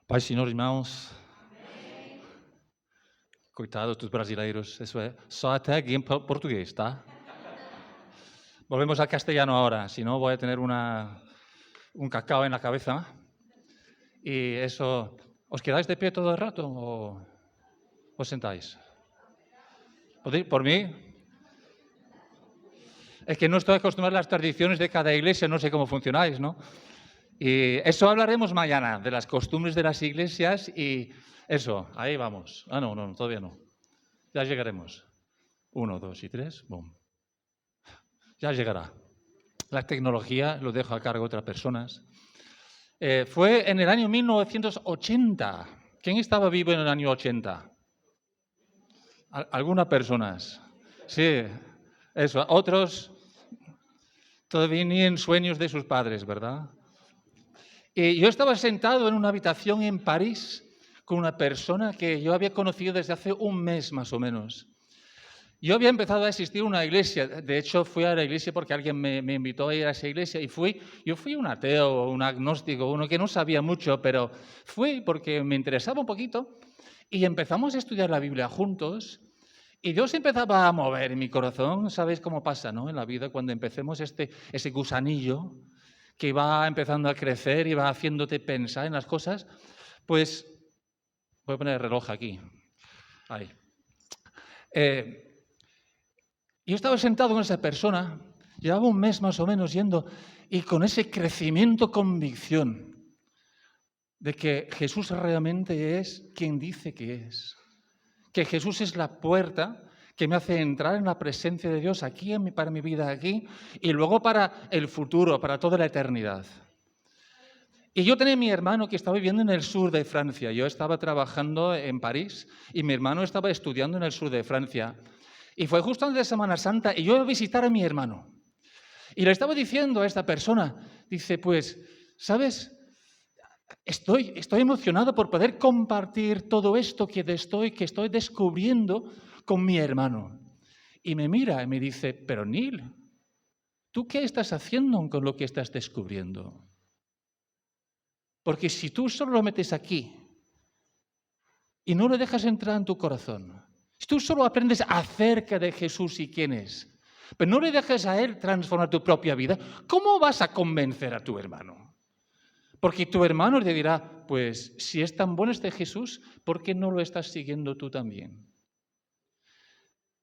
Paz, Senhor, irmãos. Coitados dos brasileiros, eso é só até aqui em português, tá? Volvemos al castellano ahora, si no voy a tener un cacao en la cabeza. Y eso, ¿os quedáis de pie todo el rato o os sentáis? ¿Por mí? Es que no estoy acostumbrado a las tradiciones de cada iglesia, no sé cómo funcionáis, ¿no? Y eso hablaremos mañana, de las costumbres de las iglesias y eso, ahí vamos. Ah, no, todavía no. Ya llegaremos. 1, 2 y 3, boom. Ya llegará. La tecnología lo dejo a cargo de otras personas. Fue en el año 1980. ¿Quién estaba vivo en el año 80? Algunas personas. Sí, eso. Otros todavía ni en sueños de sus padres, ¿verdad? Y yo estaba sentado en una habitación en París con una persona que yo había conocido desde hace un mes más o menos. Yo había empezado a asistir a una iglesia, de hecho fui a la iglesia porque alguien me invitó a ir a esa iglesia y yo fui un ateo, un agnóstico, uno que no sabía mucho, pero fui porque me interesaba un poquito y empezamos a estudiar la Biblia juntos y Dios empezaba a mover en mi corazón. ¿Sabéis cómo pasa, no? En la vida cuando empecemos ese gusanillo que va empezando a crecer y va haciéndote pensar en las cosas, pues voy a poner el reloj aquí, ahí. Yo estaba sentado con esa persona, llevaba un mes más o menos yendo, y con ese crecimiento, convicción de que Jesús realmente es quien dice que es. Que Jesús es la puerta que me hace entrar en la presencia de Dios aquí, para mi vida aquí, y luego para el futuro, para toda la eternidad. Y yo tenía a mi hermano que estaba viviendo en el sur de Francia. Yo estaba trabajando en París y mi hermano estaba estudiando en el sur de Francia. Y fue justo antes de Semana Santa y yo iba a visitar a mi hermano. Y le estaba diciendo a esta persona, dice, pues, ¿sabes? Estoy emocionado por poder compartir todo esto que estoy descubriendo con mi hermano. Y me mira y me dice, pero Neil, ¿tú qué estás haciendo con lo que estás descubriendo? Porque si tú solo lo metes aquí y no lo dejas entrar en tu corazón, si tú solo aprendes acerca de Jesús y quién es, pero no le dejas a Él transformar tu propia vida, ¿cómo vas a convencer a tu hermano? Porque tu hermano te dirá, pues si es tan bueno este Jesús, ¿por qué no lo estás siguiendo tú también?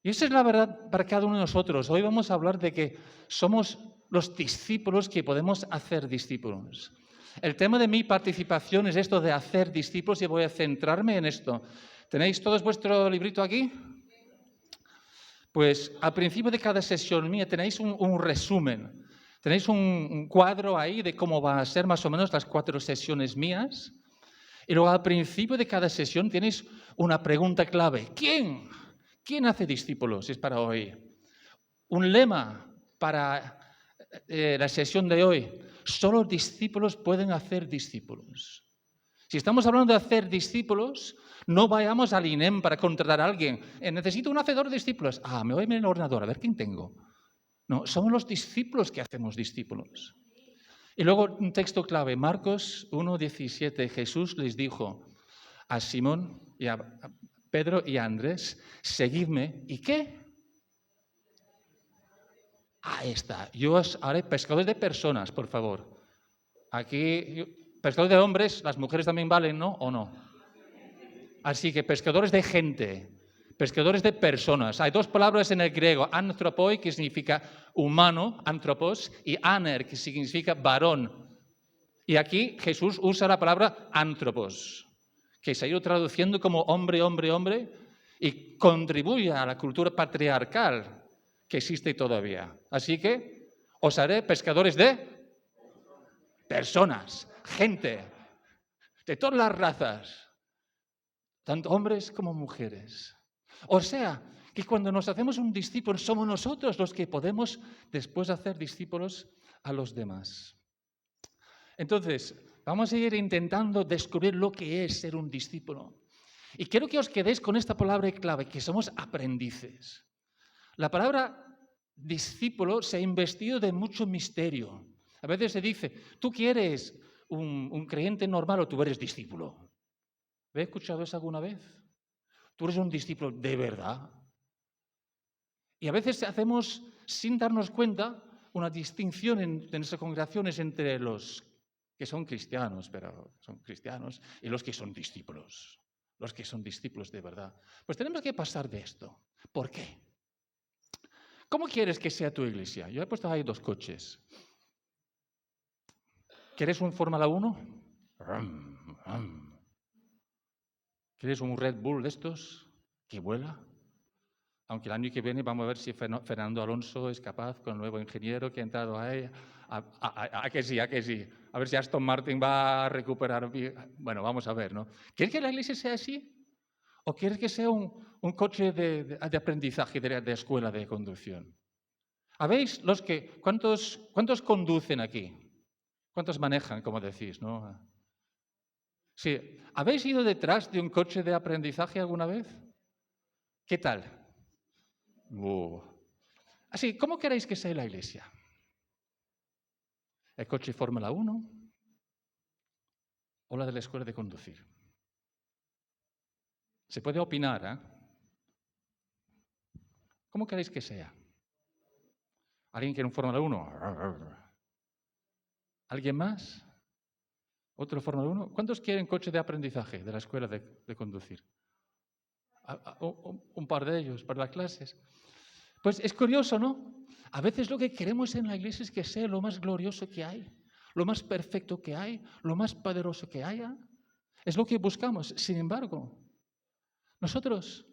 Y esa es la verdad para cada uno de nosotros. Hoy vamos a hablar de que somos los discípulos que podemos hacer discípulos. El tema de mi participación es esto de hacer discípulos y voy a centrarme en esto. ¿Tenéis todos vuestro librito aquí? Pues al principio de cada sesión mía tenéis un resumen. Tenéis un cuadro ahí de cómo van a ser más o menos las 4 sesiones mías. Y luego al principio de cada sesión tenéis una pregunta clave. ¿Quién? ¿Quién hace discípulos? Es para hoy. Un lema para la sesión de hoy. Solo discípulos pueden hacer discípulos. Si estamos hablando de hacer discípulos, no vayamos al INEM para contratar a alguien. Necesito un hacedor de discípulos. Me voy a mirar en el ordenador, a ver quién tengo. No, somos los discípulos que hacemos discípulos. Y luego un texto clave, Marcos 1:17. Jesús les dijo a Simón y a Pedro y a Andrés, seguidme. ¿Y qué? Ahí está. Yo os haré pescadores de personas, por favor. Aquí, pescadores de hombres, las mujeres también valen, ¿no? ¿O no? Así que pescadores de gente, pescadores de personas. Hay 2 palabras en el griego, anthropoi, que significa humano, anthropos, y aner, que significa varón. Y aquí Jesús usa la palabra anthropos, que se ha ido traduciendo como hombre, hombre, hombre, y contribuye a la cultura patriarcal que existe todavía. Así que os haré pescadores de personas, gente, de todas las razas, tanto hombres como mujeres. O sea, que cuando nos hacemos un discípulo, somos nosotros los que podemos después hacer discípulos a los demás. Entonces, vamos a ir intentando descubrir lo que es ser un discípulo. Y quiero que os quedéis con esta palabra clave, que somos aprendices. La palabra discípulo se ha investido de mucho misterio. A veces se dice, ¿tú quieres un creyente normal o tú eres discípulo? ¿Habéis escuchado eso alguna vez? Tú eres un discípulo de verdad. Y a veces hacemos, sin darnos cuenta, una distinción en nuestras congregaciones entre los que son cristianos, y los que son discípulos. Los que son discípulos de verdad. Pues tenemos que pasar de esto. ¿Por qué? ¿Cómo quieres que sea tu iglesia? Yo he puesto ahí 2 coches. ¿Quieres un Fórmula 1? ¿Quieres un Red Bull de estos que vuela? Aunque el año que viene vamos a ver si Fernando Alonso es capaz, con el nuevo ingeniero que ha entrado ahí, a que sí. A ver si Aston Martin va a recuperar. Bueno, vamos a ver, ¿no? ¿Quieres que la iglesia sea así? ¿O quieres que sea un coche de aprendizaje de escuela de conducción? ¿Habéis cuántos conducen aquí? ¿Cuántos manejan, como decís, no? Sí. ¿Habéis ido detrás de un coche de aprendizaje alguna vez? ¿Qué tal? Así, ¿cómo queréis que sea la iglesia? ¿El coche Fórmula 1 o la de la escuela de conducir? Se puede opinar, ¿eh? ¿Cómo queréis que sea? ¿Alguien quiere un Fórmula 1? ¿Alguien más? ¿Otro Fórmula 1? ¿Cuántos quieren coche de aprendizaje de la escuela de conducir? Un par de ellos para las clases. Pues es curioso, ¿no? A veces lo que queremos en la iglesia es que sea lo más glorioso que hay, lo más perfecto que hay, lo más poderoso que haya. Es lo que buscamos. Sin embargo, nosotros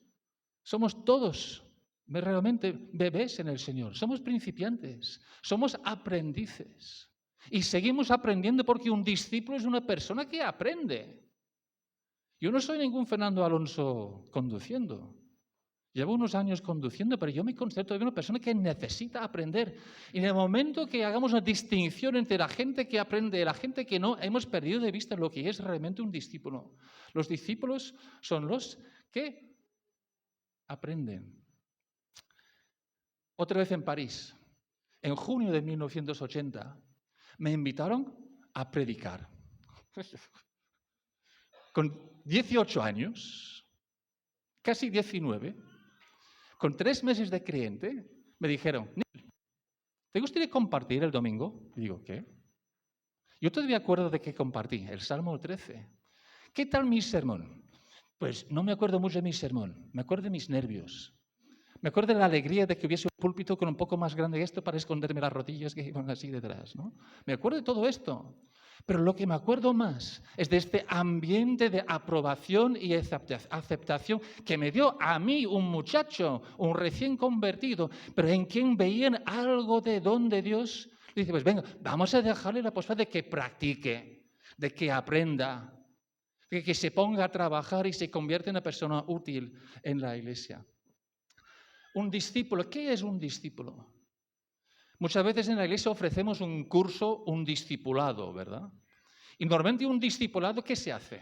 somos todos realmente bebés en el Señor. Somos principiantes, somos aprendices. Y seguimos aprendiendo porque un discípulo es una persona que aprende. Yo no soy ningún Fernando Alonso conduciendo. Llevo unos años conduciendo, pero yo me considero todavía una persona que necesita aprender. Y en el momento que hagamos una distinción entre la gente que aprende y la gente que no, hemos perdido de vista lo que es realmente un discípulo. Los discípulos son los que aprenden. Otra vez en París, en junio de 1980, me invitaron a predicar. Con 18 años, casi 19, con 3 meses de creyente, me dijeron, ¿te gustaría compartir el domingo? Y digo, ¿qué? Yo todavía acuerdo de que compartí, el Salmo 13. ¿Qué tal mi sermón? Pues no me acuerdo mucho de mi sermón, me acuerdo de mis nervios. Me acuerdo de la alegría de que hubiese un púlpito con un poco más grande que esto para esconderme las rodillas que iban así detrás, ¿no? Me acuerdo de todo esto. Pero lo que me acuerdo más es de este ambiente de aprobación y aceptación que me dio a mí un muchacho, un recién convertido, pero en quien veían algo de don de Dios. Dice, pues venga, vamos a dejarle la posibilidad de que practique, de que aprenda, de que se ponga a trabajar y se convierta en una persona útil en la iglesia. Un discípulo, ¿qué es un discípulo? Muchas veces en la iglesia ofrecemos un curso, un discipulado, ¿verdad? Y normalmente un discipulado, ¿qué se hace?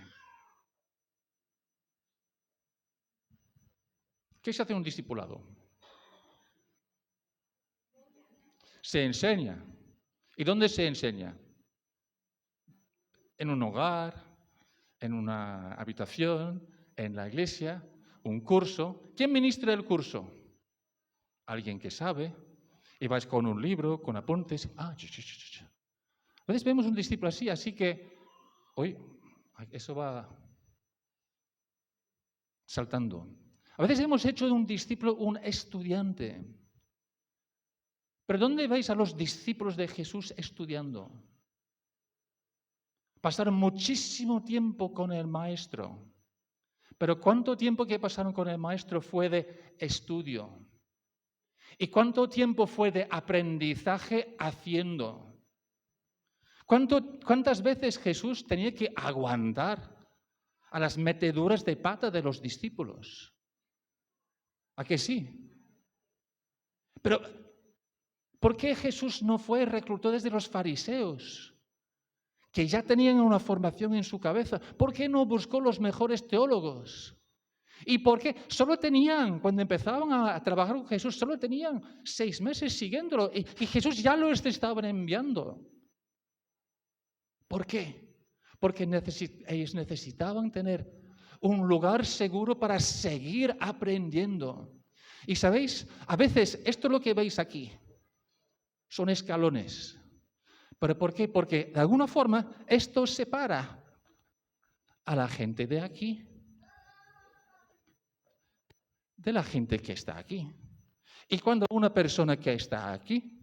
¿Qué se hace en un discipulado? Se enseña. ¿Y dónde se enseña? En un hogar, en una habitación, en la iglesia, un curso. ¿Quién ministra el curso? Alguien que sabe. Y vais con un libro, con apuntes. A veces vemos un discípulo así que, hoy, eso va saltando. A veces hemos hecho de un discípulo un estudiante. ¿Pero dónde vais a los discípulos de Jesús estudiando? Pasaron muchísimo tiempo con el Maestro. Pero ¿cuánto tiempo que pasaron con el Maestro fue de estudio? ¿Y cuánto tiempo fue de aprendizaje haciendo? ¿Cuántas veces Jesús tenía que aguantar a las meteduras de pata de los discípulos? ¿A que sí? Pero, ¿por qué Jesús no fue reclutado desde los fariseos, que ya tenían una formación en su cabeza? ¿Por qué no buscó los mejores teólogos? ¿Y por qué? Cuando empezaban a trabajar con Jesús, solo tenían 6 meses siguiéndolo y Jesús ya los estaban enviando. ¿Por qué? Porque ellos necesitaban tener un lugar seguro para seguir aprendiendo. Y sabéis, a veces esto lo que veis aquí son escalones. ¿Pero por qué? Porque de alguna forma esto separa a la gente de aquí de la gente que está aquí. Y cuando una persona que está aquí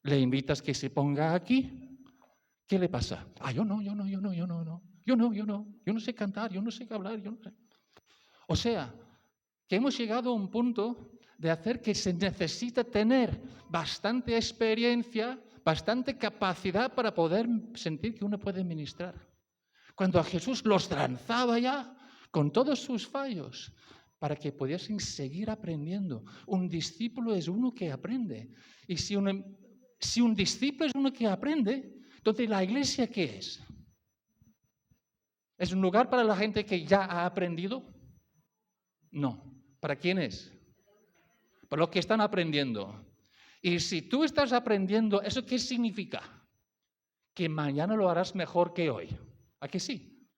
le invitas que se ponga aquí, ¿qué le pasa? Yo no, yo no sé cantar, yo no sé hablar, yo no sé. O sea, que hemos llegado a un punto de hacer que se necesita tener bastante experiencia, bastante capacidad para poder sentir que uno puede ministrar. Cuando a Jesús los lanzaba ya con todos sus fallos para que pudiesen seguir aprendiendo. Un discípulo es uno que aprende. Y si un discípulo es uno que aprende, entonces ¿la iglesia qué es? ¿Es un lugar para la gente que ya ha aprendido? No. ¿Para quién es? Para los que están aprendiendo. Y si tú estás aprendiendo, ¿eso qué significa? Que mañana lo harás mejor que hoy. ¿A que sí?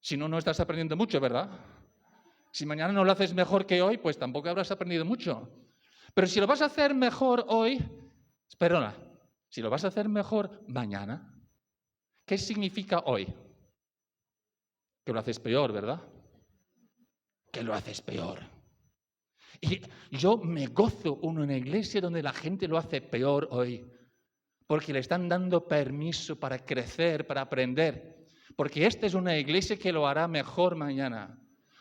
Si no, no estás aprendiendo mucho, ¿verdad? Si mañana no lo haces mejor que hoy, pues tampoco habrás aprendido mucho. Pero si lo vas a hacer mejor hoy, perdona, si lo vas a hacer mejor mañana, ¿qué significa hoy? Que lo haces peor, ¿verdad? Que lo haces peor. Y yo me gozo en una iglesia donde la gente lo hace peor hoy, porque le están dando permiso para crecer, para aprender. Porque esta es una iglesia que lo hará mejor mañana,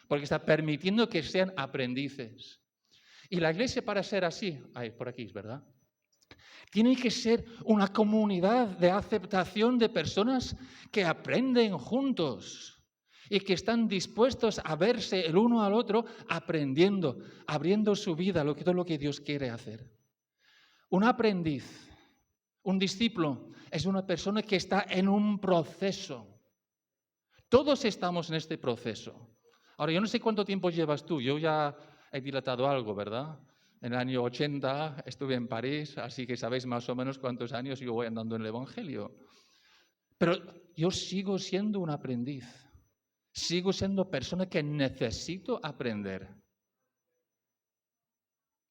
porque está permitiendo que sean aprendices. Y la iglesia para ser así, por aquí es verdad, tiene que ser una comunidad de aceptación de personas que aprenden juntos y que están dispuestos a verse el uno al otro aprendiendo, abriendo su vida, todo lo que Dios quiere hacer. Un aprendiz, un discípulo, es una persona que está en un proceso. Todos estamos en este proceso. Ahora, yo no sé cuánto tiempo llevas tú, yo ya he dilatado algo, ¿verdad? En el año 80 estuve en París, así que sabéis más o menos cuántos años yo voy andando en el Evangelio. Pero yo sigo siendo un aprendiz, sigo siendo persona que necesito aprender.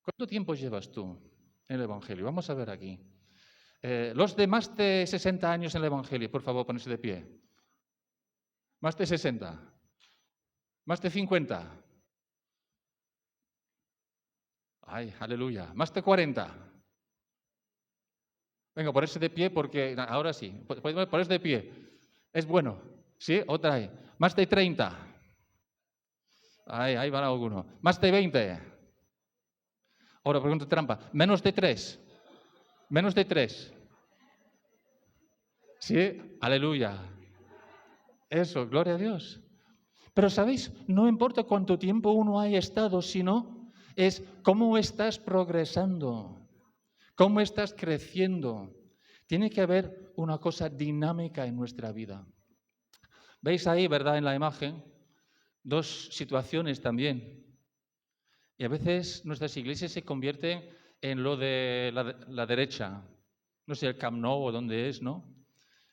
¿Cuánto tiempo llevas tú en el Evangelio? Vamos a ver aquí. Los de más de 60 años en el Evangelio, por favor, ponerse de pie. Más de 60. Más de 50. Ay, aleluya. Más de 40. Venga, ponerse de pie porque ahora sí. Ponerse de pie. Es bueno. ¿Sí? Otra vez. Más de 30. Ahí van algunos. Más de 20. Ahora pregunta trampa. Menos de 3. Menos de 3. ¿Sí? Aleluya. Eso, gloria a Dios. Pero sabéis, no importa cuánto tiempo uno haya estado, sino es cómo estás progresando, cómo estás creciendo. Tiene que haber una cosa dinámica en nuestra vida. ¿Veis ahí, verdad, en la imagen? Dos situaciones también. Y a veces nuestras iglesias se convierten en lo de la derecha. No sé, el Camp Nou o dónde es, ¿no?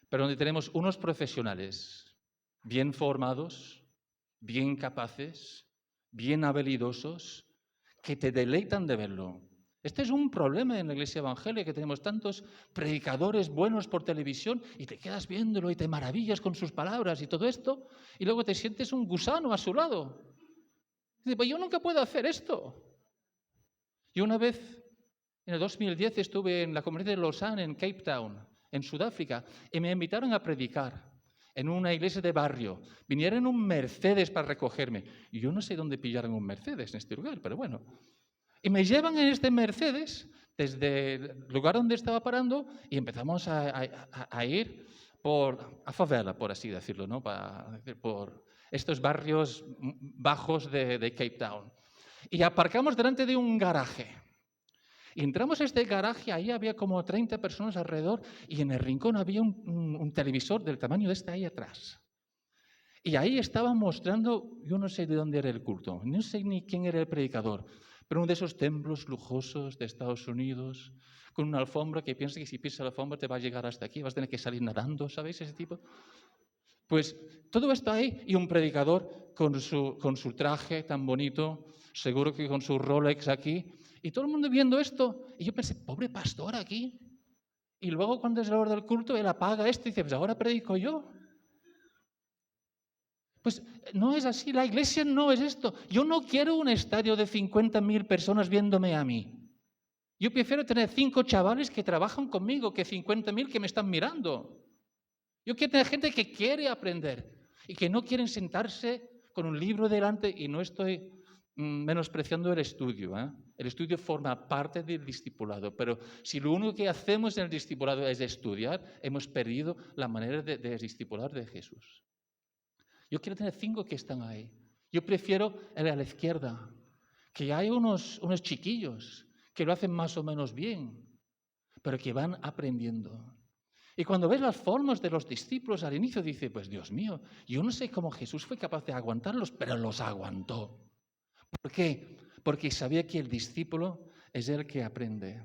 Pero donde tenemos unos profesionales bien formados, bien capaces, bien habilidosos, que te deleitan de verlo. Este es un problema en la iglesia evangélica, que tenemos tantos predicadores buenos por televisión y te quedas viéndolo y te maravillas con sus palabras y todo esto, y luego te sientes un gusano a su lado. Y dices, pues yo nunca puedo hacer esto. Y una vez, en el 2010, estuve en la comunidad de Lausanne, en Cape Town, en Sudáfrica, y me invitaron a predicar en una iglesia de barrio. Vinieron en un Mercedes para recogerme. Y yo no sé dónde pillaron un Mercedes en este lugar, pero bueno. Y me llevan en este Mercedes desde el lugar donde estaba parando y empezamos a ir a favela, por así decirlo, ¿no? Por estos barrios bajos de Cape Town. Y aparcamos delante de un garaje. Y entramos a este garaje, ahí había como 30 personas alrededor y en el rincón había un televisor del tamaño de este ahí atrás. Y ahí estaban mostrando, yo no sé de dónde era el culto, no sé ni quién era el predicador, pero uno de esos templos lujosos de Estados Unidos, con una alfombra que piensas que si pisas la alfombra te va a llegar hasta aquí, vas a tener que salir nadando, ¿sabéis? Ese tipo. Pues todo está ahí y un predicador con su traje tan bonito, seguro que con su Rolex aquí, y todo el mundo viendo esto. Y yo pensé, pobre pastor aquí. Y luego cuando es la hora del culto, él apaga esto y dice, pues ahora predico yo. Pues no es así, la iglesia no es esto. Yo no quiero un estadio de 50.000 personas viéndome a mí. Yo prefiero tener 5 chavales que trabajan conmigo que 50.000 que me están mirando. Yo quiero tener gente que quiere aprender y que no quieren sentarse con un libro delante, y no estoy menospreciando el estudio. El estudio forma parte del discipulado, pero si lo único que hacemos en el discipulado es estudiar, hemos perdido la manera de discipular de Jesús. Yo quiero tener 5 que están ahí. Yo prefiero el a la izquierda, que hay unos chiquillos que lo hacen más o menos bien, pero que van aprendiendo. Y cuando ves las formas de los discípulos al inicio, dice, pues Dios mío, yo no sé cómo Jesús fue capaz de aguantarlos, pero los aguantó. ¿Por qué? Porque sabía que el discípulo es el que aprende.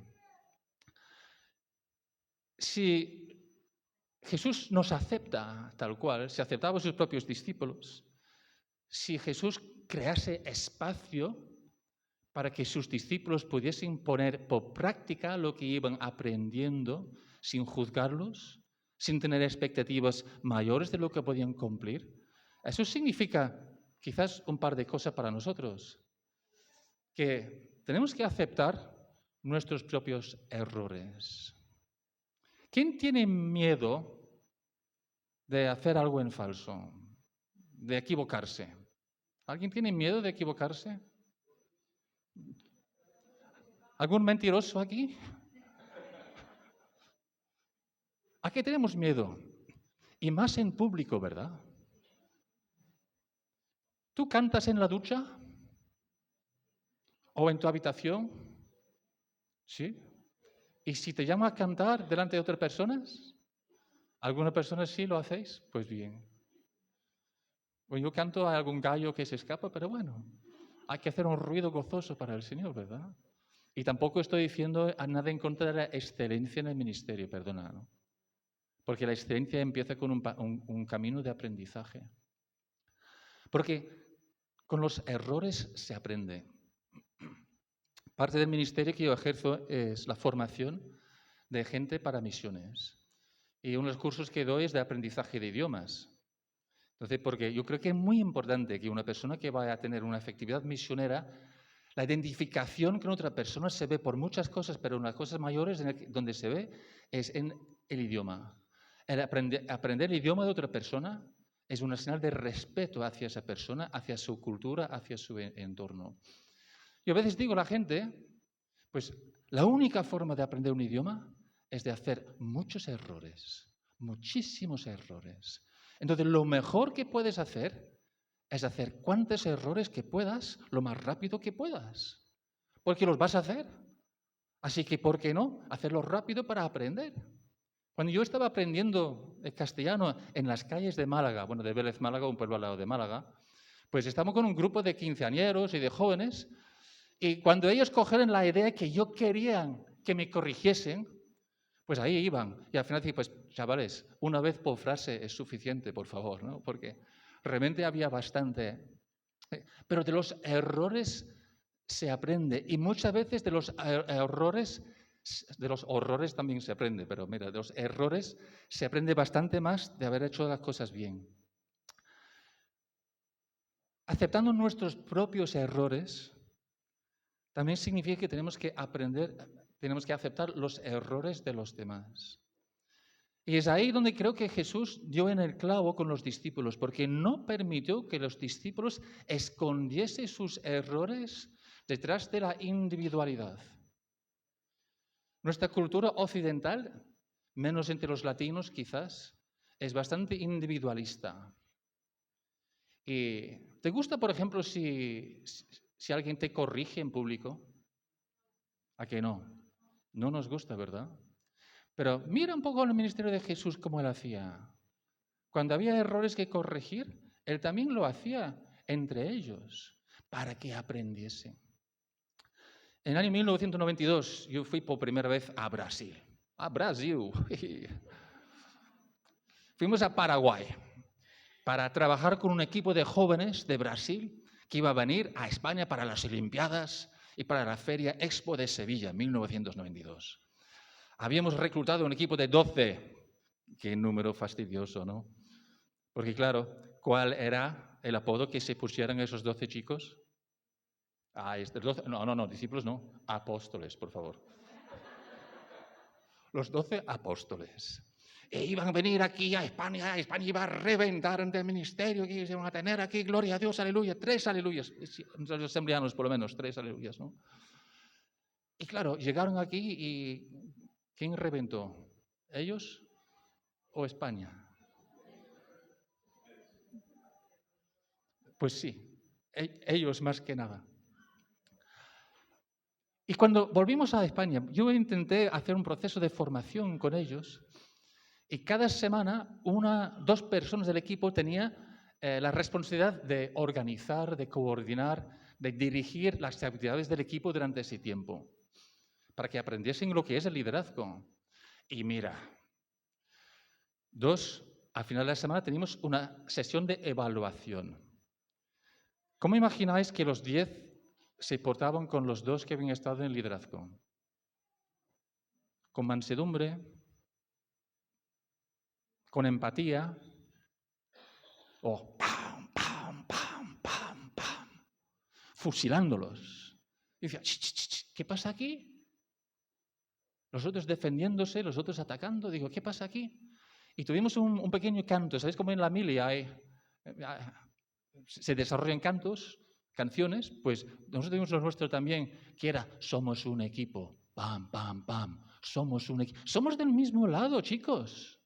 Si Jesús nos acepta tal cual, si aceptaba a sus propios discípulos, si Jesús crease espacio para que sus discípulos pudiesen poner por práctica lo que iban aprendiendo sin juzgarlos, sin tener expectativas mayores de lo que podían cumplir, eso significa quizás un par de cosas para nosotros, que tenemos que aceptar nuestros propios errores. ¿Quién tiene miedo de hacer algo en falso, de equivocarse? ¿Alguien tiene miedo de equivocarse? ¿Algún mentiroso aquí? ¿A qué tenemos miedo? Y más en público, ¿verdad? ¿Tú cantas en la ducha? ¿O en tu habitación? ¿Sí? ¿Y si te llamo a cantar delante de otras personas? ¿Algunas personas sí lo hacéis? Pues bien. O yo canto a algún gallo que se escapa, pero bueno, hay que hacer un ruido gozoso para el Señor, ¿verdad? Y tampoco estoy diciendo nada en contra de la excelencia en el ministerio, perdona, ¿no? Porque la excelencia empieza con un camino de aprendizaje. Porque con los errores se aprende. Parte del ministerio que yo ejerzo es la formación de gente para misiones. Y uno de los cursos que doy es de aprendizaje de idiomas. Entonces, porque yo creo que es muy importante que una persona que vaya a tener una efectividad misionera, la identificación con otra persona se ve por muchas cosas, pero una de las cosas mayores donde se ve es en el idioma. El aprender el idioma de otra persona es una señal de respeto hacia esa persona, hacia su cultura, hacia su entorno. Yo a veces digo a la gente, pues la única forma de aprender un idioma es de hacer muchos errores, muchísimos errores. Entonces, lo mejor que puedes hacer es hacer cuantos errores que puedas, lo más rápido que puedas, porque los vas a hacer. Así que, ¿por qué no? Hacerlo rápido para aprender. Cuando yo estaba aprendiendo el castellano en las calles de Málaga, bueno, de Vélez, Málaga, un pueblo al lado de Málaga, pues estamos con un grupo de quinceañeros y de jóvenes, y cuando ellos cogieron la idea que yo querían que me corrigiesen, pues ahí iban. Y al final dije, pues chavales, una vez por frase es suficiente, por favor, ¿no? Porque realmente había bastante. Pero de los errores se aprende. Y muchas veces de los errores, de los horrores también se aprende. Pero mira, de los errores se aprende bastante más de haber hecho las cosas bien. Aceptando nuestros propios errores también significa que tenemos que aprender, tenemos que aceptar los errores de los demás. Y es ahí donde creo que Jesús dio en el clavo con los discípulos, porque no permitió que los discípulos escondiesen sus errores detrás de la individualidad. Nuestra cultura occidental, menos entre los latinos quizás, es bastante individualista. ¿Y te gusta, por ejemplo, si alguien te corrige en público? ¿A que no? No nos gusta, ¿verdad? Pero mira un poco el ministerio de Jesús cómo él hacía. Cuando había errores que corregir, él también lo hacía entre ellos para que aprendiesen. En el año 1992 yo fui por primera vez a Brasil. A Brasil. Fuimos a Paraguay. para trabajar con un equipo de jóvenes de Brasil que iba a venir a España para las Olimpiadas y para la Feria Expo de Sevilla en 1992. Habíamos reclutado un equipo de 12. Qué número fastidioso, ¿no? Porque claro, ¿cuál era el apodo que se pusieran esos 12 chicos? No, discípulos no, apóstoles, por favor. Los 12 apóstoles. E iban a venir aquí a España iba a reventar ante el ministerio, que se iban a tener aquí, gloria a Dios, aleluya, 3 aleluyas. Los asembleanos, por lo menos, 3 aleluyas, ¿no? Y claro, llegaron aquí y ¿quién reventó? ¿Ellos o España? Pues sí, ellos más que nada. Y cuando volvimos a España, yo intenté hacer un proceso de formación con ellos y cada semana 2 personas del equipo tenía la responsabilidad de organizar, de coordinar, de dirigir las actividades del equipo durante ese tiempo, para que aprendiesen lo que es el liderazgo. Y mira, al final de la semana teníamos una sesión de evaluación. ¿Cómo imagináis que los 10 se portaban con los 2 que habían estado en el liderazgo? Con mansedumbre, con empatía, o pam, pam, pam, pam, pam, fusilándolos. Y decía, ¿qué pasa aquí? Los otros defendiéndose, los otros atacando. Digo, ¿qué pasa aquí? Y tuvimos un pequeño canto. ¿Sabéis cómo en la mili se desarrollan cantos, canciones? Pues nosotros tuvimos los nuestros también, que era, somos un equipo. Pam, pam, pam. Somos un equipo. Somos del mismo lado, chicos.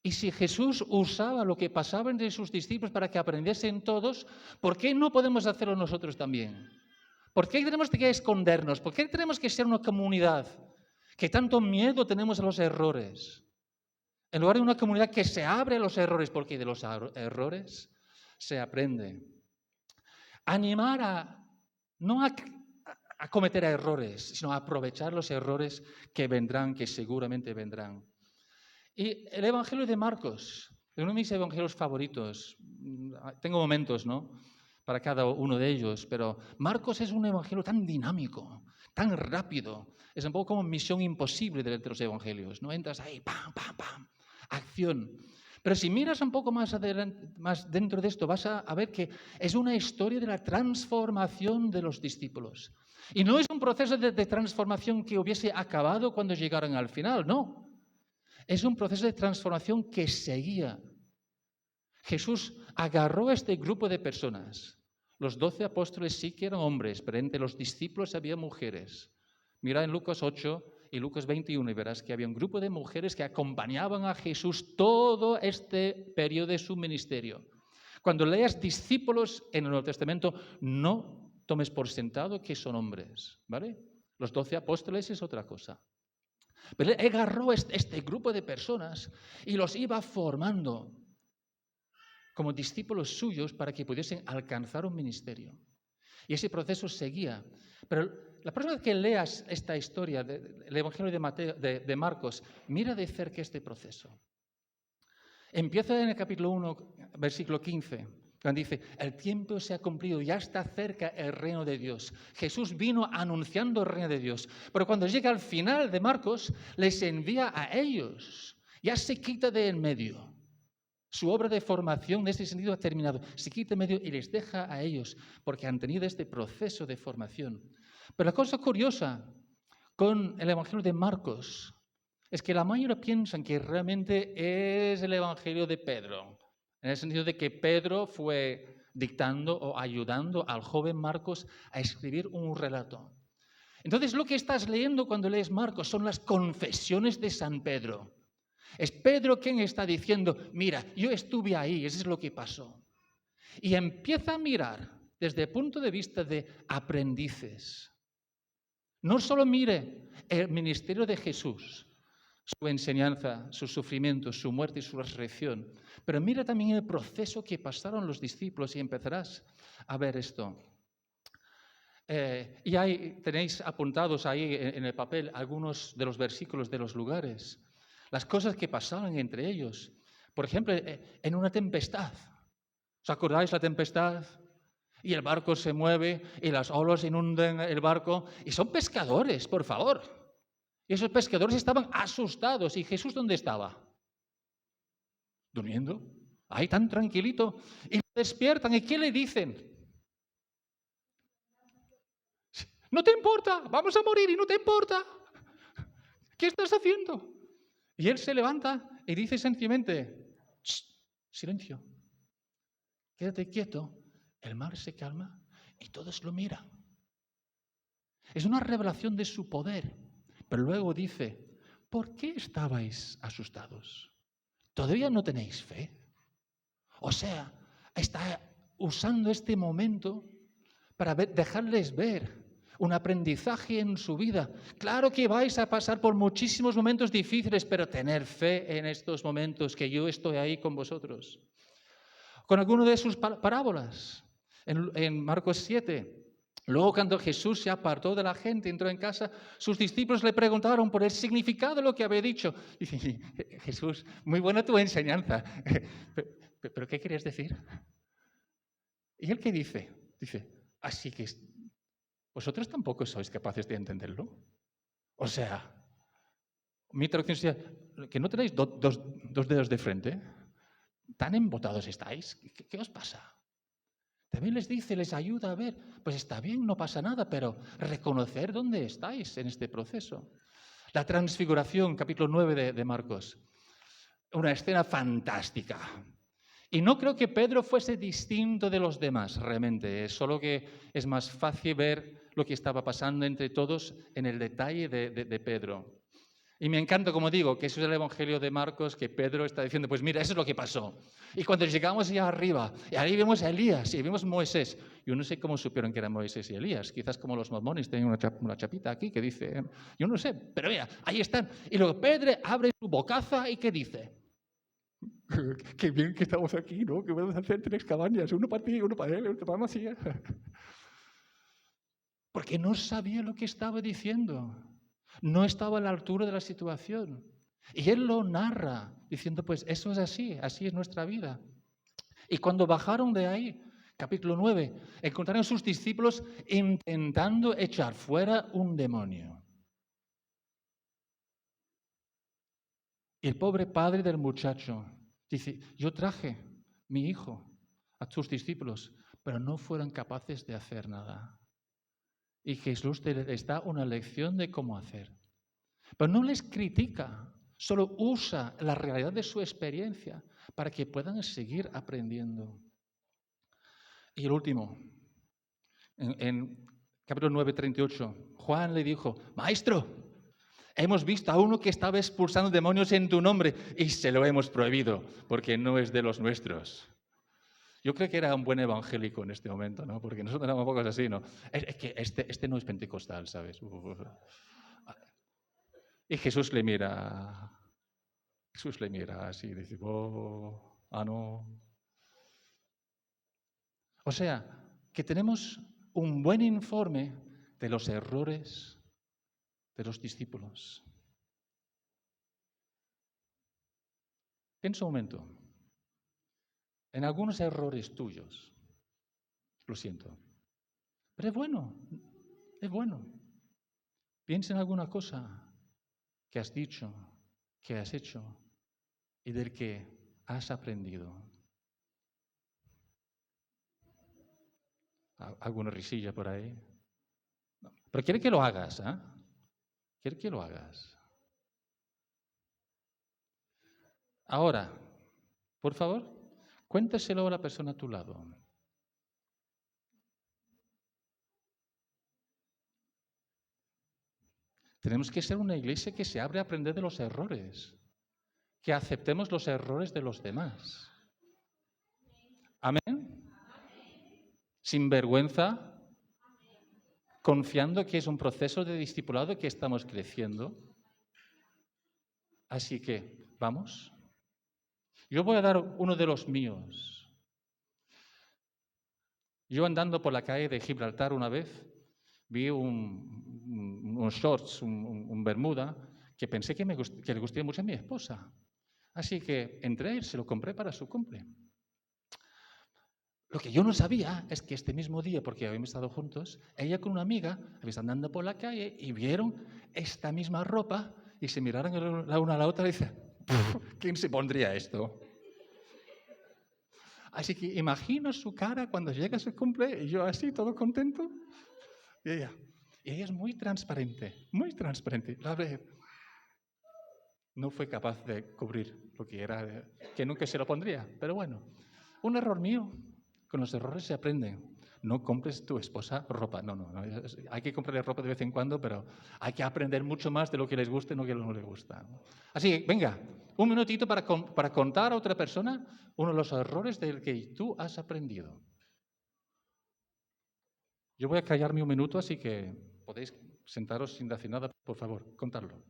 Y si Jesús usaba lo que pasaba entre sus discípulos para que aprendiesen todos, ¿por qué no podemos hacerlo nosotros también? ¿Por qué tenemos que escondernos? ¿Por qué tenemos que ser una comunidad que tanto miedo tenemos a los errores? En lugar de una comunidad que se abre a los errores, porque de los errores se aprende. Animar no a cometer errores, sino a aprovechar los errores que vendrán, que seguramente vendrán. Y el Evangelio de Marcos, uno de mis evangelios favoritos, tengo momentos, ¿no?, para cada uno de ellos, pero Marcos es un evangelio tan dinámico, tan rápido, es un poco como Misión Imposible de los evangelios, ¿no? Entras ahí, pam, pam, pam, acción. Pero si miras un poco más adelante, más dentro de esto, vas a ver que es una historia de la transformación de los discípulos. Y no es un proceso de transformación que hubiese acabado cuando llegaron al final, no. Es un proceso de transformación que seguía. Jesús agarró a este grupo de personas. Los 12 apóstoles sí que eran hombres, pero entre los discípulos había mujeres. Mira en Lucas 8 y Lucas 21 y verás que había un grupo de mujeres que acompañaban a Jesús todo este periodo de su ministerio. Cuando leas discípulos en el Nuevo Testamento, no tomes por sentado que son hombres, ¿vale? Los 12 apóstoles es otra cosa. Pero él agarró este grupo de personas y los iba formando como discípulos suyos para que pudiesen alcanzar un ministerio. Y ese proceso seguía. Pero la próxima vez que leas esta historia del Evangelio de Marcos, mira de cerca este proceso. Empieza en el capítulo 1, versículo 15, cuando dice, el tiempo se ha cumplido, ya está cerca el reino de Dios. Jesús vino anunciando el reino de Dios. Pero cuando llega al final de Marcos, les envía a ellos. Ya se quita de en medio. Su obra de formación en ese sentido ha terminado. Se quita en medio y les deja a ellos, porque han tenido este proceso de formación. Pero la cosa curiosa con el Evangelio de Marcos es que la mayoría piensan que realmente es el Evangelio de Pedro, en el sentido de que Pedro fue dictando o ayudando al joven Marcos a escribir un relato. Entonces, lo que estás leyendo cuando lees Marcos son las confesiones de San Pedro. Es Pedro quien está diciendo, mira, yo estuve ahí, eso es lo que pasó. Y empieza a mirar desde el punto de vista de aprendices. No solo mire el ministerio de Jesús, su enseñanza, sus sufrimientos, su muerte y su resurrección, pero mira también el proceso que pasaron los discípulos y empezarás a ver esto. Y ahí tenéis apuntados ahí en el papel algunos de los versículos de los lugares, las cosas que pasaban entre ellos. Por ejemplo, en una tempestad. ¿Os acordáis la tempestad? Y el barco se mueve y las olas inundan el barco. Y son pescadores, por favor. Y esos pescadores estaban asustados. ¿Y Jesús dónde estaba? Durmiendo. Ahí tan tranquilito. Y despiertan. ¿Y qué le dicen? No te importa, vamos a morir y no te importa. ¿Qué estás haciendo? Y él se levanta y dice sencillamente, silencio, quédate quieto. El mar se calma y todos lo miran. Es una revelación de su poder. Pero luego dice, ¿por qué estabais asustados? ¿Todavía no tenéis fe? O sea, está usando este momento para dejarles ver un aprendizaje en su vida. Claro que vais a pasar por muchísimos momentos difíciles, pero tener fe en estos momentos, que yo estoy ahí con vosotros. Con alguno de sus parábolas, en Marcos 7, luego cuando Jesús se apartó de la gente, entró en casa, sus discípulos le preguntaron por el significado de lo que había dicho. Dice, Jesús, muy buena tu enseñanza, pero ¿qué querías decir? ¿Y él qué dice? Dice, así que vosotros tampoco sois capaces de entenderlo. O sea, mi traducción sería, que no tenéis dos dedos de frente, tan embotados estáis, ¿qué os pasa? También les dice, les ayuda a ver, pues está bien, no pasa nada, pero reconocer dónde estáis en este proceso. La transfiguración, capítulo 9 de Marcos, una escena fantástica. Y no creo que Pedro fuese distinto de los demás, realmente. Es solo que es más fácil ver lo que estaba pasando entre todos en el detalle de Pedro. Y me encanta, como digo, que eso es el Evangelio de Marcos, que Pedro está diciendo, pues mira, eso es lo que pasó. Y cuando llegamos allá arriba, y ahí vemos a Elías y vemos a Moisés. Yo no sé cómo supieron que eran Moisés y Elías. Quizás como los mormones tienen una chapita aquí que dice, yo no sé, pero mira, ahí están. Y luego Pedro abre su bocaza y ¿qué dice? Qué bien que estamos aquí, ¿no? Que podemos hacer 3 cabañas, uno para ti, uno para él, otro para Macías. Porque no sabía lo que estaba diciendo. No estaba a la altura de la situación. Y él lo narra, diciendo, pues eso es así es nuestra vida. Y cuando bajaron de ahí, capítulo 9, encontraron a sus discípulos intentando echar fuera un demonio. Y el pobre padre del muchacho dice, yo traje mi hijo a tus discípulos, pero no fueron capaces de hacer nada. Y Jesús les da una lección de cómo hacer. Pero no les critica, solo usa la realidad de su experiencia para que puedan seguir aprendiendo. Y el último, en capítulo 9, 38, Juan le dijo, Maestro, hemos visto a uno que estaba expulsando demonios en tu nombre y se lo hemos prohibido porque no es de los nuestros. Yo creo que era un buen evangélico en este momento, ¿no? Porque nosotros éramos pocos así, ¿no? Es que este no es pentecostal, ¿sabes? Y Jesús le mira así y dice, no. O sea, que tenemos un buen informe de los errores de los discípulos. Piensa un momento en algunos errores tuyos. Lo siento. Pero es bueno, es bueno. Piensa en alguna cosa que has dicho, que has hecho y del que has aprendido. ¿Alguna risilla por ahí? No. Pero quiere que lo hagas, ¿eh? Quiere que lo hagas. Ahora, por favor, cuéntaselo a la persona a tu lado. Tenemos que ser una iglesia que se abre a aprender de los errores, que aceptemos los errores de los demás. Amén. Sin vergüenza, confiando que es un proceso de discipulado que estamos creciendo. Así que, vamos. Yo voy a dar uno de los míos. Yo andando por la calle de Gibraltar una vez, vi unos shorts, un bermuda, que pensé que le gustaría mucho a mi esposa. Así que entré y se lo compré para su cumple. Lo que yo no sabía es que este mismo día, porque habíamos estado juntos, ella con una amiga habían andando por la calle y vieron esta misma ropa y se miraron la una a la otra y dicen, ¿quién se pondría esto? Así que imagino su cara cuando llega su cumple y yo así, todo contento. Y ella es muy transparente, muy transparente. La verdad, no fue capaz de cubrir lo que era, que nunca se lo pondría. Pero bueno, un error mío. Con los errores se aprende. No compres tu esposa ropa. No. Hay que comprarle ropa de vez en cuando, pero hay que aprender mucho más de lo que les gusta y lo que no les gusta. Así que, venga, un minutito para contar a otra persona uno de los errores del que tú has aprendido. Yo voy a callarme un minuto, así que podéis sentaros sin decir nada, por favor, contadlo.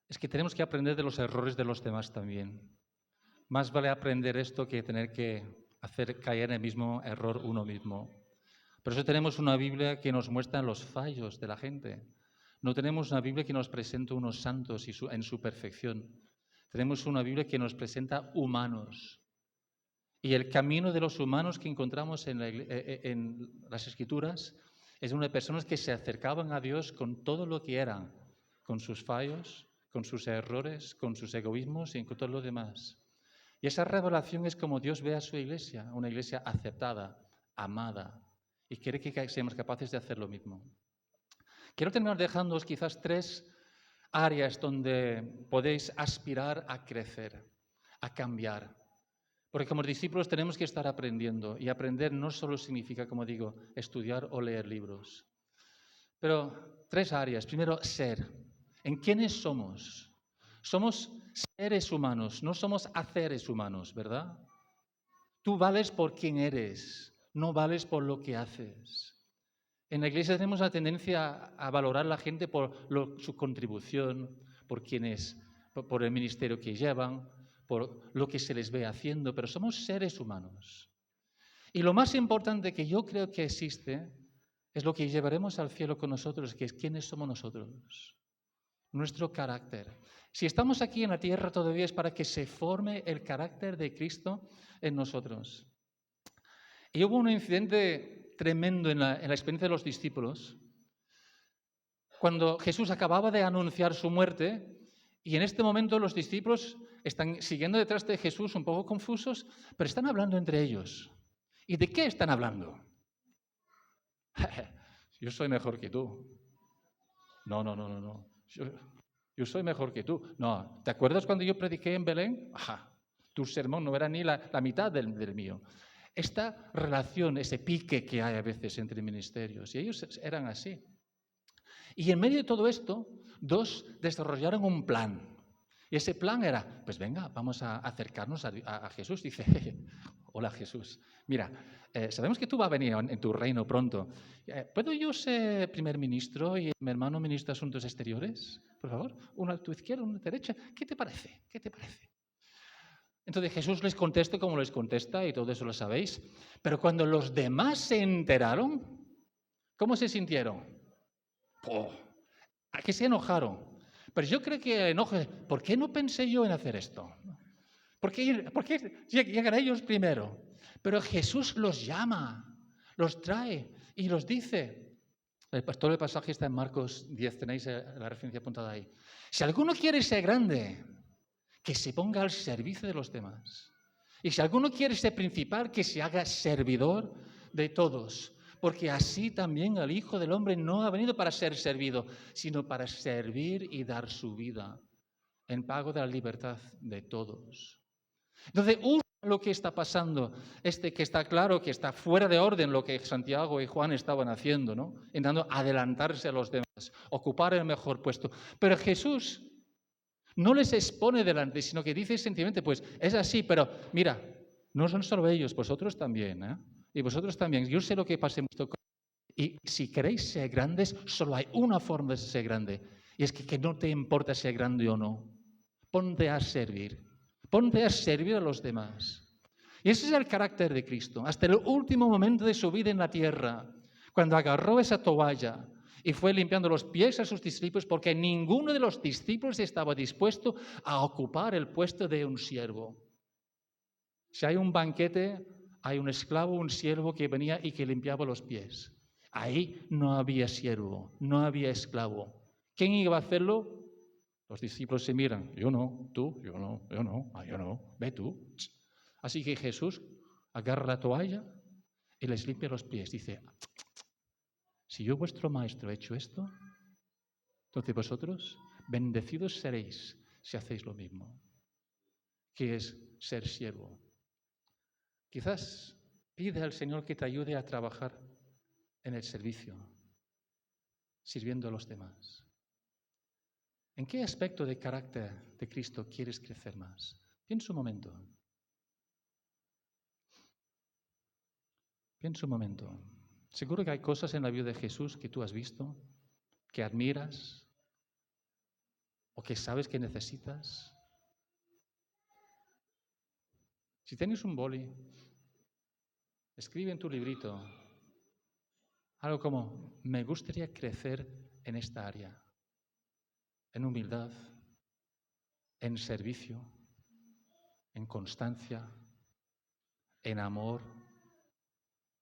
Es que tenemos que aprender de los errores de los demás también. Más vale aprender esto que tener que hacer caer en el mismo error uno mismo. Por eso tenemos una Biblia que nos muestra los fallos de la gente. No tenemos una Biblia que nos presenta unos santos en su perfección. Tenemos una Biblia que nos presenta humanos. Y el camino de los humanos que encontramos en las Escrituras es una de personas que se acercaban a Dios con todo lo que eran, con sus fallos, con sus errores, con sus egoísmos y con todo lo demás. Y esa revelación es como Dios ve a su iglesia, una iglesia aceptada, amada, y quiere que seamos capaces de hacer lo mismo. Quiero terminar dejándoos quizás 3 áreas donde podéis aspirar a crecer, a cambiar. Porque como discípulos tenemos que estar aprendiendo, y aprender no solo significa, como digo, estudiar o leer libros. Pero 3 áreas. Primero, ser. ¿En quiénes somos? Somos seres humanos, no somos haceres humanos, ¿verdad? Tú vales por quien eres, no vales por lo que haces. En la iglesia tenemos la tendencia a valorar a la gente por su contribución, por quién es, por el ministerio que llevan, por lo que se les ve haciendo, pero somos seres humanos. Y lo más importante que yo creo que existe es lo que llevaremos al cielo con nosotros, que es quiénes somos nosotros, nuestro carácter. Si estamos aquí en la tierra todavía es para que se forme el carácter de Cristo en nosotros. Y hubo un incidente tremendo en la experiencia de los discípulos, cuando Jesús acababa de anunciar su muerte, y en este momento los discípulos están siguiendo detrás de Jesús un poco confusos, pero están hablando entre ellos. ¿Y de qué están hablando? Yo soy mejor que tú. No. Yo soy mejor que tú. No, ¿te acuerdas cuando yo prediqué en Belén? Tu sermón no era ni la mitad del mío. Esta relación, ese pique que hay a veces entre ministerios, y ellos eran así. Y en medio de todo esto, 2 desarrollaron un plan. Y ese plan era, pues venga, vamos a acercarnos a Jesús. Dice, hola Jesús, mira, sabemos que tú vas a venir en tu reino pronto. ¿Puedo yo ser primer ministro y mi hermano ministro de Asuntos Exteriores? Por favor, uno a tu izquierda, uno a tu derecha. ¿Qué te parece? ¿Qué te parece? Entonces Jesús les contesta como les contesta y todo eso lo sabéis. Pero cuando los demás se enteraron, ¿cómo se sintieron? ¿A qué se enojaron? Pero yo creo que el enojo es, ¿por qué no pensé yo en hacer esto? ¿Por qué llegan ellos primero? Pero Jesús los llama, los trae y los dice. Todo el pasaje está en Marcos 10, tenéis la referencia apuntada ahí. Si alguno quiere ser grande, que se ponga al servicio de los demás. Y si alguno quiere ser principal, que se haga servidor de todos. porque así también el Hijo del Hombre no ha venido para ser servido, sino para servir y dar su vida en pago de la libertad de todos. Entonces, lo que está pasando, que está claro que está fuera de orden lo que Santiago y Juan estaban haciendo, ¿no? Intentando adelantarse a los demás, ocupar el mejor puesto. Pero Jesús no les expone delante, sino que dice sencillamente, pues es así, pero mira, no son solo ellos, vosotros también, ¿eh? Y vosotros también. Yo sé lo que pasa en vuestro corazón. Y si queréis ser grandes, solo hay una forma de ser grande. Y es que no te importa ser grande o no. Ponte a servir. Ponte a servir a los demás. Y ese es el carácter de Cristo. Hasta el último momento de su vida en la tierra, cuando agarró esa toalla y fue limpiando los pies a sus discípulos, porque ninguno de los discípulos estaba dispuesto a ocupar el puesto de un siervo. Si hay un banquete, hay un esclavo, un siervo que venía y que limpiaba los pies. Ahí no había siervo, no había esclavo. ¿Quién iba a hacerlo? Los discípulos se miran. Yo no, tú, yo no, yo no, yo no, ve tú. Así que Jesús agarra la toalla y les limpia los pies. Dice, si yo vuestro maestro he hecho esto, entonces vosotros bendecidos seréis si hacéis lo mismo, que es ser siervo. Quizás pide al Señor que te ayude a trabajar en el servicio, sirviendo a los demás. ¿En qué aspecto de carácter de Cristo quieres crecer más? Piensa un momento. Piensa un momento. Seguro que hay cosas en la vida de Jesús que tú has visto, que admiras o que sabes que necesitas. Si tienes un boli, escribe en tu librito algo como, me gustaría crecer en esta área, en humildad, en servicio, en constancia, en amor,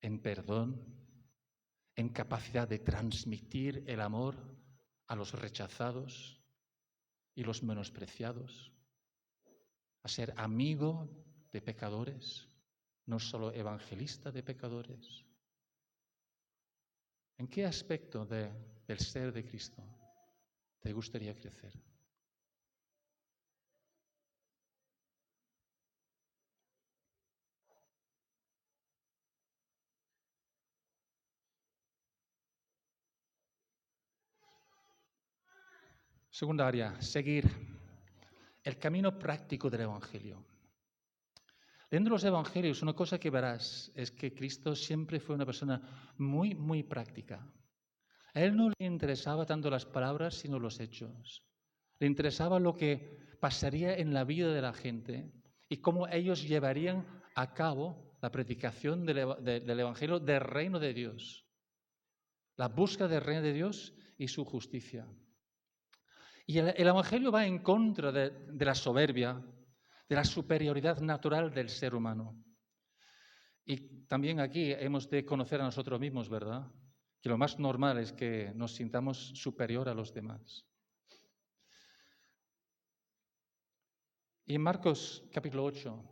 en perdón, en capacidad de transmitir el amor a los rechazados y los menospreciados, a ser amigo de pecadores, no solo evangelista de pecadores. ¿En qué aspecto del ser de Cristo te gustaría crecer? Segunda área, seguir el camino práctico del Evangelio. Leyendo los Evangelios, una cosa que verás es que Cristo siempre fue una persona muy, muy práctica. A él no le interesaba tanto las palabras, sino los hechos. Le interesaba lo que pasaría en la vida de la gente y cómo ellos llevarían a cabo la predicación del Evangelio del reino de Dios. La búsqueda del reino de Dios y su justicia. Y el Evangelio va en contra de la soberbia, de la superioridad natural del ser humano. Y también aquí hemos de conocer a nosotros mismos, ¿verdad? Que lo más normal es que nos sintamos superior a los demás. Y en Marcos capítulo 8,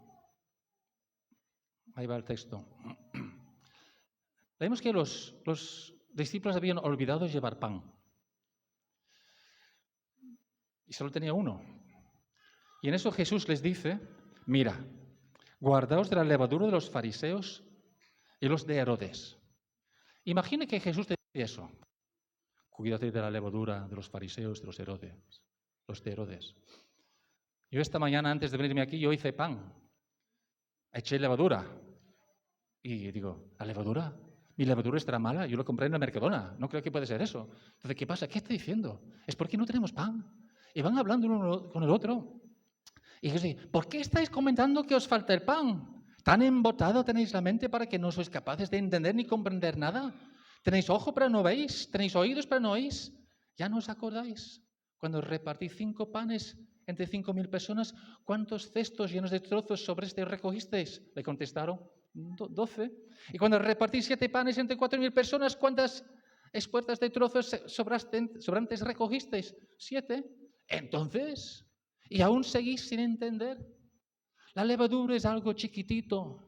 ahí va el texto. Leemos que los discípulos habían olvidado llevar pan. Y solo tenía uno. Y en eso Jesús les dice, mira, guardaos de la levadura de los fariseos y los de Herodes. Imagine que Jesús te dice eso. Cuídate de la levadura de los fariseos, de los de Herodes. Yo esta mañana, antes de venirme aquí, yo hice pan. Eché levadura. Y digo, ¿la levadura? ¿Mi levadura estará mala? Yo lo compré en la Mercadona. No creo que puede ser eso. Entonces, ¿qué pasa? ¿Qué está diciendo? Es porque no tenemos pan. Y van hablando uno con el otro. Y yo digo, ¿por qué estáis comentando que os falta el pan? ¿Tan embotado tenéis la mente para que no sois capaces de entender ni comprender nada? ¿Tenéis ojo pero no veis? ¿Tenéis oídos pero no oís? ¿Ya no os acordáis? Cuando repartí 5 panes entre 5.000 personas, ¿cuántos cestos llenos de trozos sobre este recogisteis? Le contestaron, 12. Y cuando repartí 7 panes entre 4.000 personas, ¿cuántas espuertas de trozos sobrantes recogisteis? 7. Entonces, ¿y aún seguís sin entender? La levadura es algo chiquitito,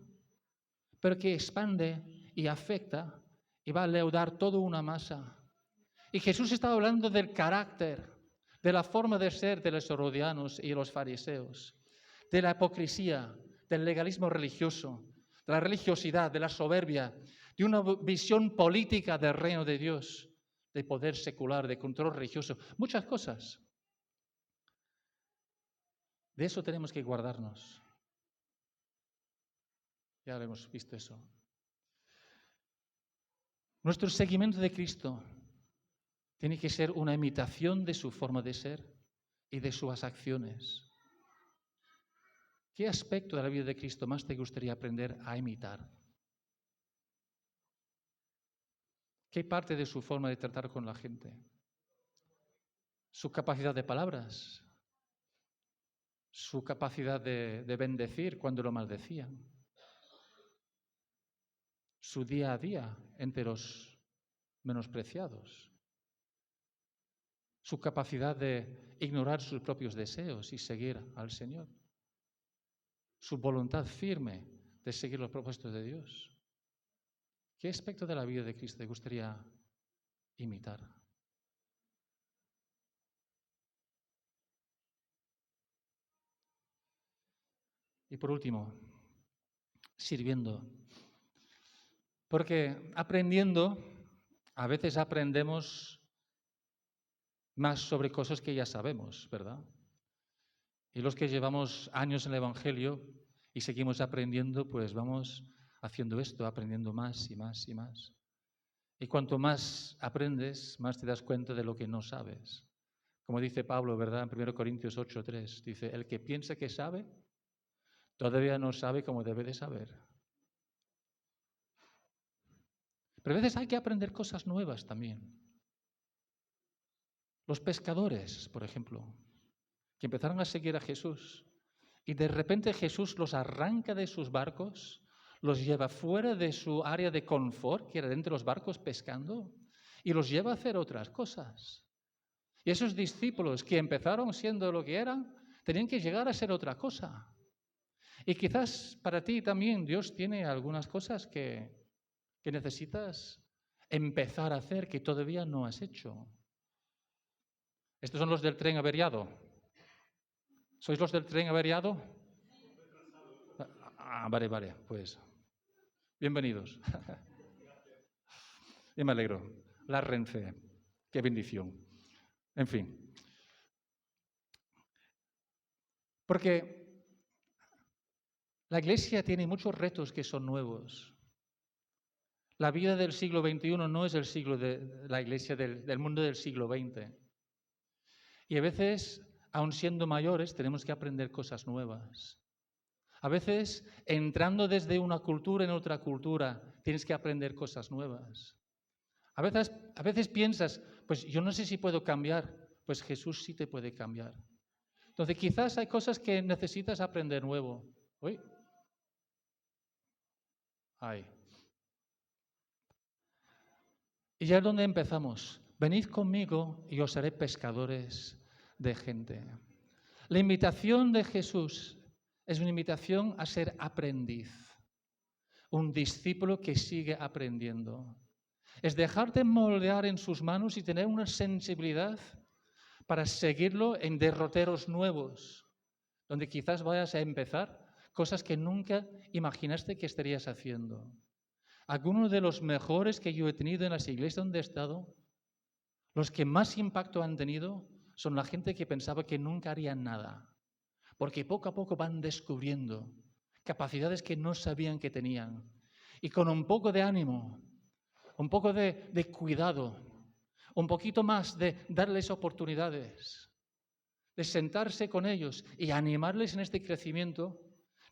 pero que expande y afecta y va a leudar toda una masa. Y Jesús estaba hablando del carácter, de la forma de ser de los herodianos y los fariseos, de la hipocresía, del legalismo religioso, de la religiosidad, de la soberbia, de una visión política del reino de Dios, de poder secular, de control religioso, muchas cosas. De eso tenemos que guardarnos. Ya lo hemos visto eso. Nuestro seguimiento de Cristo tiene que ser una imitación de su forma de ser y de sus acciones. ¿Qué aspecto de la vida de Cristo más te gustaría aprender a imitar? ¿Qué parte de su forma de tratar con la gente? ¿Su capacidad de palabras? ¿Su capacidad de bendecir cuando lo maldecían? ¿Su día a día entre los menospreciados? ¿Su capacidad de ignorar sus propios deseos y seguir al Señor? ¿Su voluntad firme de seguir los propósitos de Dios? ¿Qué aspecto de la vida de Cristo te gustaría imitar? Y por último, sirviendo. Porque aprendiendo, a veces aprendemos más sobre cosas que ya sabemos, ¿verdad? Y los que llevamos años en el Evangelio y seguimos aprendiendo, pues vamos haciendo esto, aprendiendo más y más y más. Y cuanto más aprendes, más te das cuenta de lo que no sabes. Como dice Pablo, ¿verdad? En 1 Corintios 8:3, dice, el que piensa que sabe, todavía no sabe como debe de saber. Pero a veces hay que aprender cosas nuevas también. Los pescadores, por ejemplo, que empezaron a seguir a Jesús y de repente Jesús los arranca de sus barcos, los lleva fuera de su área de confort, que era dentro de los barcos pescando, y los lleva a hacer otras cosas. Y esos discípulos que empezaron siendo lo que eran, tenían que llegar a ser otra cosa. Y quizás para ti también Dios tiene algunas cosas que necesitas empezar a hacer que todavía no has hecho. Estos son los del tren averiado. ¿Sois los del tren averiado? Vale, pues bienvenidos. Y me alegro. La Renfe, qué bendición. En fin. Porque la Iglesia tiene muchos retos que son nuevos. La vida del siglo XXI no es el siglo de la Iglesia del mundo del siglo XX. Y a veces, aun siendo mayores, tenemos que aprender cosas nuevas. A veces, entrando desde una cultura en otra cultura, tienes que aprender cosas nuevas. A veces piensas, pues yo no sé si puedo cambiar. Pues Jesús sí te puede cambiar. Entonces, quizás hay cosas que necesitas aprender nuevo. Uy. Ay. Y ya es donde empezamos. Venid conmigo y os haré pescadores de gente. La invitación de Jesús es una invitación a ser aprendiz, un discípulo que sigue aprendiendo. Es dejarte moldear en sus manos y tener una sensibilidad para seguirlo en derroteros nuevos, donde quizás vayas a empezar cosas que nunca imaginaste que estarías haciendo. Algunos de los mejores que yo he tenido en las iglesias donde he estado, los que más impacto han tenido, son la gente que pensaba que nunca harían nada, porque poco a poco van descubriendo capacidades que no sabían que tenían. Y con un poco de ánimo, un poco de cuidado, un poquito más de darles oportunidades, de sentarse con ellos y animarles en este crecimiento,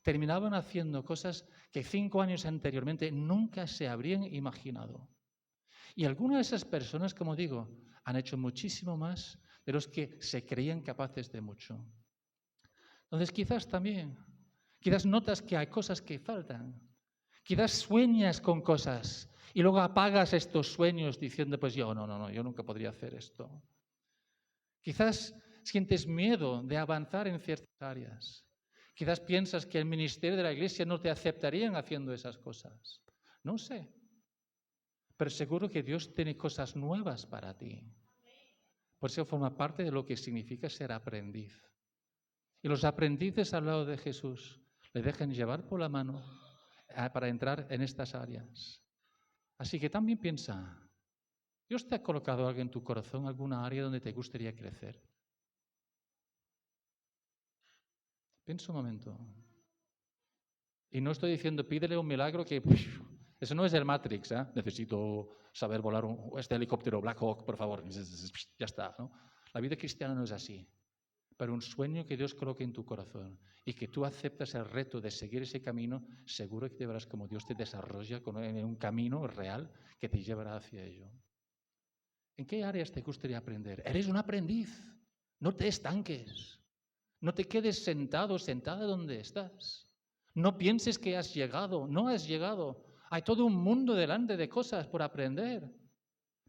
terminaban haciendo cosas que 5 años anteriormente nunca se habrían imaginado. Y algunas de esas personas, como digo, han hecho muchísimo más de los que se creían capaces de mucho. Entonces quizás notas que hay cosas que faltan. Quizás sueñas con cosas y luego apagas estos sueños diciendo, pues yo yo nunca podría hacer esto. Quizás sientes miedo de avanzar en ciertas áreas. Quizás piensas que el ministerio de la iglesia no te aceptarían haciendo esas cosas. No sé. pero seguro que Dios tiene cosas nuevas para ti. Por eso forma parte de lo que significa ser aprendiz. Y los aprendices al lado de Jesús le dejan llevar por la mano para entrar en estas áreas. Así que también piensa, ¿Dios te ha colocado algo en tu corazón, alguna área donde te gustaría crecer? Piensa un momento. Y no estoy diciendo, pídele un milagro que... Eso no es el Matrix, ¿eh? Necesito saber volar este helicóptero Black Hawk, por favor. Ya está, ¿no? La vida cristiana no es así. Pero un sueño que Dios coloque en tu corazón y que tú aceptas el reto de seguir ese camino, seguro que te verás como Dios te desarrolla en un camino real que te llevará hacia ello. ¿En qué áreas te gustaría aprender? Eres un aprendiz. No te estanques. No te quedes sentado, sentada donde estás. No pienses que has llegado. No has llegado. Hay todo un mundo delante de cosas por aprender.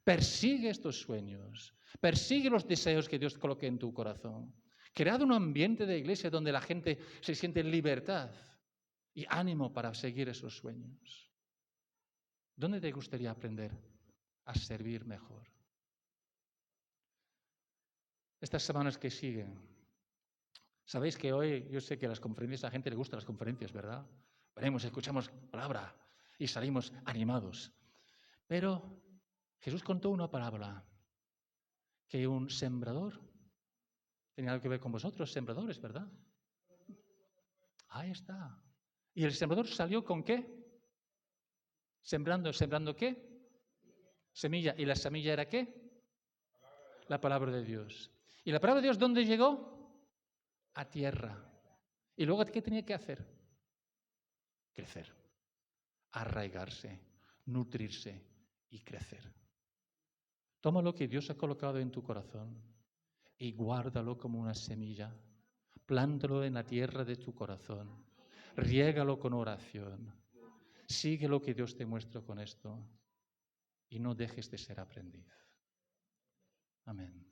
Persigue estos sueños. Persigue los deseos que Dios coloque en tu corazón. Cread un ambiente de iglesia donde la gente se siente en libertad y ánimo para seguir esos sueños. ¿Dónde te gustaría aprender a servir mejor? Estas semanas que siguen, sabéis que hoy, yo sé que las conferencias, a la gente le gustan las conferencias, ¿verdad? Venimos, escuchamos palabra y salimos animados. Pero Jesús contó una parábola, que un sembrador, tenía algo que ver con vosotros, sembradores, ¿verdad? Ahí está. ¿Y el sembrador salió con qué? ¿Sembrando qué? Semilla. ¿Y la semilla era qué? La palabra de Dios. ¿Y la palabra de Dios dónde llegó? A tierra. ¿Y luego qué tenía que hacer? Crecer, arraigarse, nutrirse y crecer. Toma lo que Dios ha colocado en tu corazón y guárdalo como una semilla. Plántalo en la tierra de tu corazón. Riégalo con oración. Sigue lo que Dios te muestra con esto y no dejes de ser aprendiz. Amén.